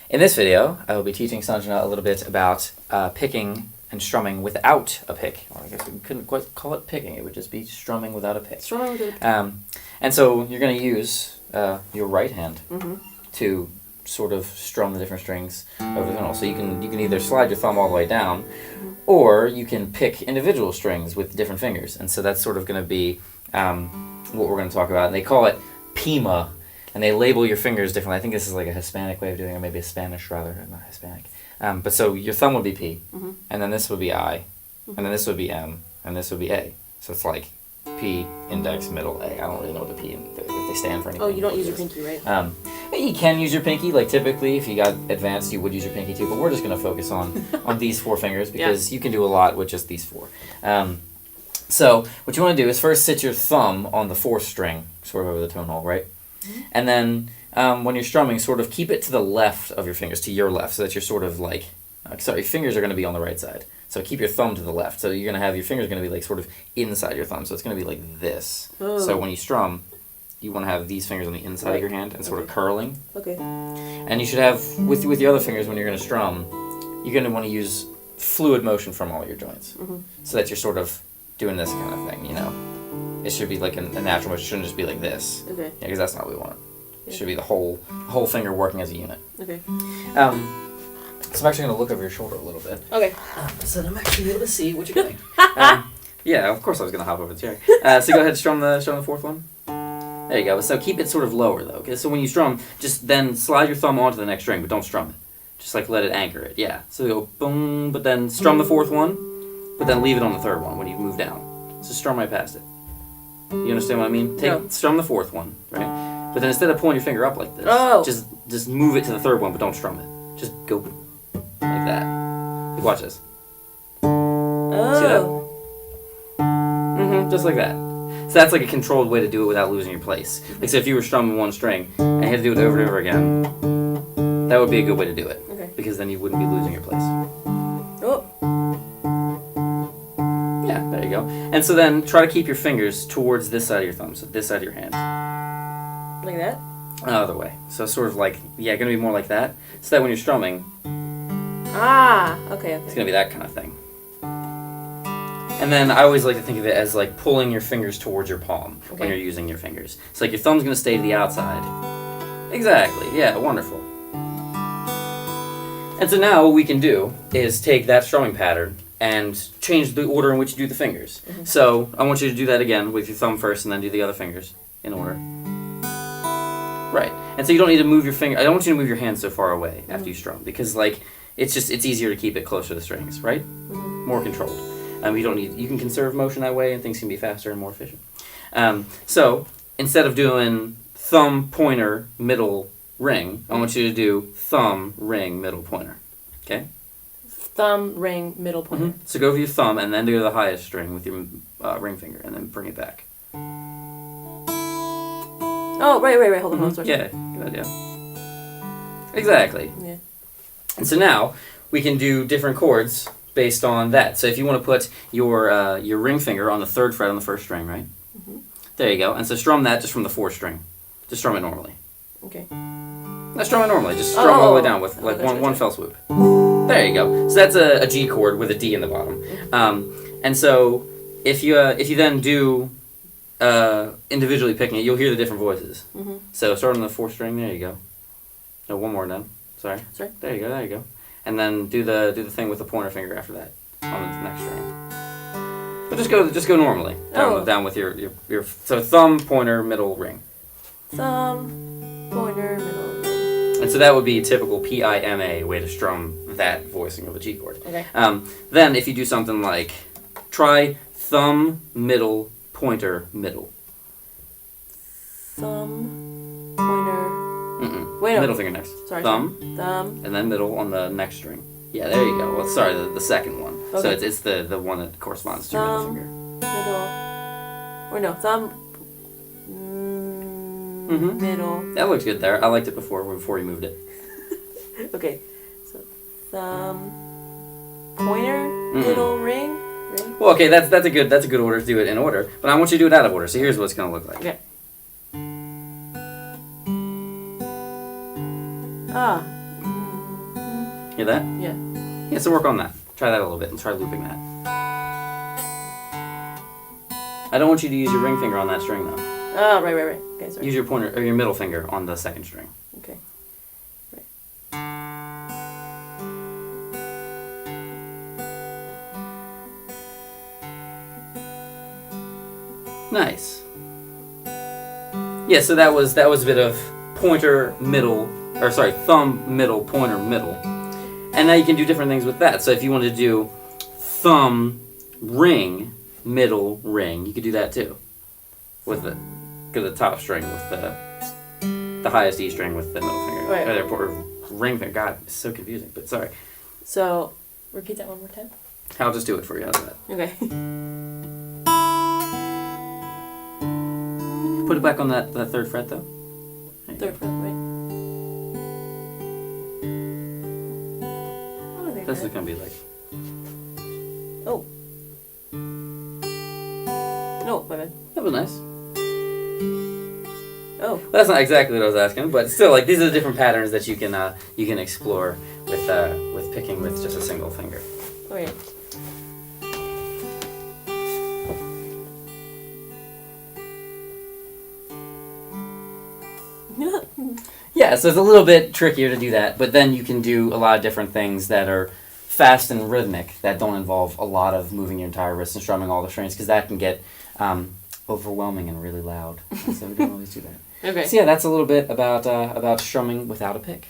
In this video, I will be teaching Sanjana a little bit about picking and strumming without a pick. Well, I guess we couldn't quite call it picking. It would just be strumming without a pick. Strumming without a pick. And so you're going to use your right hand Mm-hmm. to sort of strum the different strings over the tunnel. So you can either slide your thumb all the way down, or you can pick individual strings with different fingers. And so that's sort of going to be what we're going to talk about. And they call it Pima. And they label your fingers differently. I think this is like a Hispanic way of doing it, or maybe a Spanish rather, not Hispanic. But so your thumb would be P, and then this would be I, and then this would be M, and this would be A. So it's like P, index, middle, A. I don't really know what the P and if they stand for anything. Oh, you don't use your pinky, right? You can use your pinky. Like typically, if you got advanced, you would use your pinky too. But we're just going to focus on these four fingers because you can do a lot with just these four. So what you want to do is first sit your thumb on the fourth string, sort of over the tone hole, right? And then when you're strumming, sort of keep it to the left of your fingers, to your left, so that you're sort of like, sorry, your fingers are going to be on the right side. So keep your thumb to the left. So you're going to have your fingers going to be like sort of inside your thumb. So it's going to be like this. Oh. So when you strum, you want to have these fingers on the inside of your hand and sort of curling. Okay. And you should have, with the other fingers when you're going to strum, you're going to want to use fluid motion from all your joints. So that you're sort of doing this kind of thing, you know. It should be like a natural motion. It shouldn't just be like this. Okay. Yeah, because that's not what we want. It should be the whole finger working as a unit. Okay. So I'm actually going to look over your shoulder a little bit. Okay. So that I'm actually able to see what you're doing. Yeah, of course I was going to hop over the chair. So go ahead and strum the fourth one. There you go. So keep it sort of lower though. Okay. So when you strum, just then slide your thumb onto the next string, but don't strum it. Just like let it anchor it. Yeah. So you go boom, but then strum the fourth one, but then leave it on the third one when you move down. So strum right past it. You understand what I mean? Strum the fourth one, right? But then instead of pulling your finger up like this, just move it to the third one, but don't strum it. Just go like that. Like, watch this. Oh. See that? Just like that. So that's like a controlled way to do it without losing your place. Like, so if you were strumming one string and you had to do it over and over again, that would be a good way to do it. Okay. Because then you wouldn't be losing your place. Oh. Yeah, there you go. And so then try to keep your fingers towards this side of your thumb, so this side of your hand. Like that? Other way. So sort of like, going to be more like that. So that when you're strumming, Okay. it's going to be that kind of thing. And then I always like to think of it as like pulling your fingers towards your palm when you're using your fingers. So like your thumb's going to stay to the outside. Exactly. Yeah, wonderful. And so now what we can do is take that strumming pattern and change the order in which you do the fingers. So I want you to do that again with your thumb first and then do the other fingers in order. Right. And so you don't need to move your finger. I don't want you to move your hand so far away after you strum because like it's easier to keep it closer to the strings, right? More controlled. You can conserve motion that way and things can be faster and more efficient. So instead of doing thumb, pointer, middle, ring, I want you to do thumb, ring, middle, pointer. Okay? Thumb, ring, middle pointer. So go for your thumb and then do the highest string with your ring finger and then bring it back. Oh, right. Hold on. Sorry. Yeah, good idea. Exactly. Yeah. And so now we can do different chords based on that. So if you want to put your ring finger on the third fret on the first string, right? There you go. And so strum that just from the fourth string. Just strum it normally. Okay. Not strum it normally. Just strum all the way down with like one fell swoop. There you go. So that's a G chord with a D in the bottom. And so if you then do individually picking it, you'll hear the different voices. So start on the fourth string. There you go. No, one more then. Sorry. There you go. And then do the thing with the pointer finger after that on the next string. But just go normally down with your so thumb, pointer, middle, ring. Thumb, pointer, middle, ring. And so that would be a typical P-I-M-A way to strum that voicing of a G chord. Okay. Then if you do something like try thumb, middle, pointer, middle. Thumb, pointer. Wait, no. Middle finger next. Sorry. Thumb, and then middle on the next string. Yeah, there you go. Well, sorry, the second one. Okay. So it's the one that corresponds to your middle finger. Middle. Or no, thumb. Middle. That looks good there. I liked it before you moved it. Okay. So thumb, pointer, middle, ring. Well, okay, that's a good order to do it in order. But I want you to do it out of order. So here's what it's gonna look like. Okay. Hear that? Yeah. Yeah, so work on that. Try that a little bit and try looping that. I don't want you to use your ring finger on that string though. Oh, right. Okay, sorry. Use your pointer or your middle finger on the second string. Okay. Right. Nice. Yeah, so that was a bit of pointer, middle, or sorry, thumb, middle, pointer, middle. And now you can do different things with that. So if you wanted to do thumb, ring, middle, ring, you could do that too. With the top string with the highest E string with the middle finger. Right. Or ring finger. God, it's so confusing, but sorry. So, repeat that one more time. I'll just do it for you. How's that? Okay. Put it back on that third fret though. Third fret, right? Oh, there That's you what it's gonna be like. Oh. No, my bad. That was nice. Oh. Well, that's not exactly what I was asking, but still, like these are the different patterns that you can explore with picking with just a single finger. Okay. Yeah, so it's a little bit trickier to do that, but then you can do a lot of different things that are fast and rhythmic that don't involve a lot of moving your entire wrist and strumming all the strings, because that can get overwhelming and really loud. So we don't always do that. Okay. So yeah, that's a little bit about strumming without a pick.